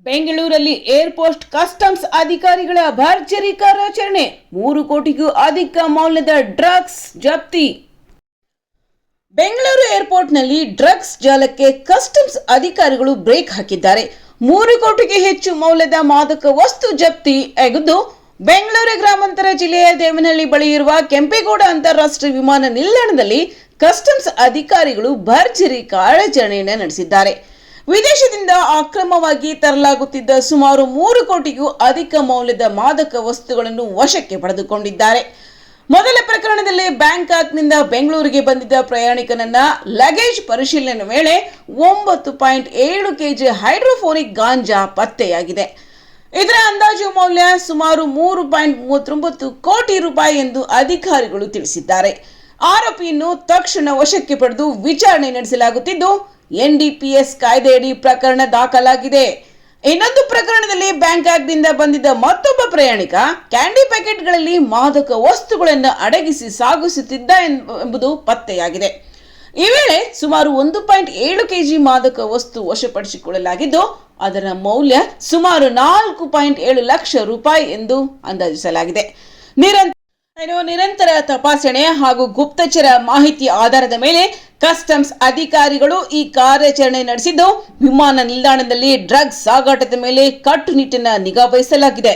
ಬೆಂಗಳೂರಲ್ಲಿ airport customs ಅಧಿಕಾರಿಗಳ ಭರ್ಜರಿ ಕಾರ್ಯಾಚರಣೆ, 3 ಕೋಟಿಗೂ ಅಧಿಕ ಮೌಲ್ಯದ ಡ್ರಗ್ಸ್ ಜಪ್ತಿ. ಬೆಂಗಳೂರು ಏರ್ಪೋರ್ಟ್ನಲ್ಲಿ ಡ್ರಗ್ಸ್ ಜಾಲಕ್ಕೆ ಕಸ್ಟಮ್ಸ್ ಅಧಿಕಾರಿಗಳು ಬ್ರೇಕ್ ಹಾಕಿದ್ದಾರೆ. 3 ಕೋಟಿಗೆ ಹೆಚ್ಚು ಮೌಲ್ಯದ ಮಾದಕ ವಸ್ತು ಜಪ್ತಿ ಆಗಿದ್ದು, ಬೆಂಗಳೂರು ಗ್ರಾಮಾಂತರ ಜಿಲ್ಲೆಯ ದೇವನಹಳ್ಳಿ ಬಳಿ ಇರುವ ಕೆಂಪೇಗೌಡ ಅಂತಾರಾಷ್ಟ್ರೀಯ ವಿಮಾನ ನಿಲ್ದಾಣದಲ್ಲಿ ಕಸ್ಟಮ್ಸ್ ಅಧಿಕಾರಿಗಳು ಭರ್ಜರಿ ಕಾರ್ಯಾಚರಣೆಯನ್ನು ನಡೆಸಿದ್ದಾರೆ. ವಿದೇಶದಿಂದ ಅಕ್ರಮವಾಗಿ ತರಲಾಗುತ್ತಿದ್ದ ಸುಮಾರು 3 ಕೋಟಿಗೂ ಅಧಿಕ ಮೌಲ್ಯದ ಮಾದಕ ವಸ್ತುಗಳನ್ನು ವಶಕ್ಕೆ ಪಡೆದುಕೊಂಡಿದ್ದಾರೆ. ಮೊದಲ ಪ್ರಕರಣದಲ್ಲಿ ಬ್ಯಾಂಕಾಕ್ನಿಂದ ಬೆಂಗಳೂರಿಗೆ ಬಂದಿದ್ದ ಪ್ರಯಾಣಿಕನನ್ನ ಲಗೇಜ್ ಪರಿಶೀಲನೆ ವೇಳೆ 9.7 ಕೆಜಿ ಹೈಡ್ರೋಫೋನಿಕ್ ಗಾಂಜಾ ಪತ್ತೆಯಾಗಿದೆ. ಇದರ ಅಂದಾಜು ಮೌಲ್ಯ ಸುಮಾರು 3.39 ಕೋಟಿ ರೂಪಾಯಿ ಎಂದು ಅಧಿಕಾರಿಗಳು ತಿಳಿಸಿದ್ದಾರೆ. ಆರೋಪಿಯನ್ನು ತಕ್ಷಣ ವಶಕ್ಕೆ ಪಡೆದು ವಿಚಾರಣೆ ನಡೆಸಲಾಗುತ್ತಿದ್ದು, ಎನ್ಡಿಪಿಎಸ್ ಕಾಯ್ದೆಯಡಿ ಪ್ರಕರಣ ದಾಖಲಾಗಿದೆ. ಇನ್ನೊಂದು ಪ್ರಕರಣದಲ್ಲಿ ಬ್ಯಾಂಕಾಕ್ನಿಂದ ಬಂದಿದ್ದ ಮತ್ತೊಬ್ಬ ಪ್ರಯಾಣಿಕ ಕ್ಯಾಂಡಿ ಪ್ಯಾಕೆಟ್ಗಳಲ್ಲಿ ಮಾದಕ ವಸ್ತುಗಳನ್ನು ಅಡಗಿಸಿ ಸಾಗಿಸುತ್ತಿದ್ದ ಎಂಬುದು ಪತ್ತೆಯಾಗಿದೆ. ಈ ವೇಳೆ ಸುಮಾರು 1.7 ಕೆಜಿ ಮಾದಕ ವಸ್ತು ವಶಪಡಿಸಿಕೊಳ್ಳಲಾಗಿದ್ದು, ಅದರ ಮೌಲ್ಯ ಸುಮಾರು 4.7 ಲಕ್ಷ ರೂಪಾಯಿ ಎಂದು ಅಂದಾಜಿಸಲಾಗಿದೆ. ನಿರಂತರ ತಪಾಸಣೆ ಹಾಗೂ ಗುಪ್ತಚರ ಮಾಹಿತಿ ಆಧಾರದ ಮೇಲೆ ಕಸ್ಟಮ್ಸ್ ಅಧಿಕಾರಿಗಳು ಈ ಕಾರ್ಯಾಚರಣೆ ನಡೆಸಿದ್ದು, ವಿಮಾನ ನಿಲ್ದಾಣದಲ್ಲಿ ಡ್ರಗ್ಸ್ ಸಾಗಾಟದ ಮೇಲೆ ಕಟ್ಟುನಿಟ್ಟಿನ ನಿಗಾ ವಹಿಸಲಾಗಿದೆ.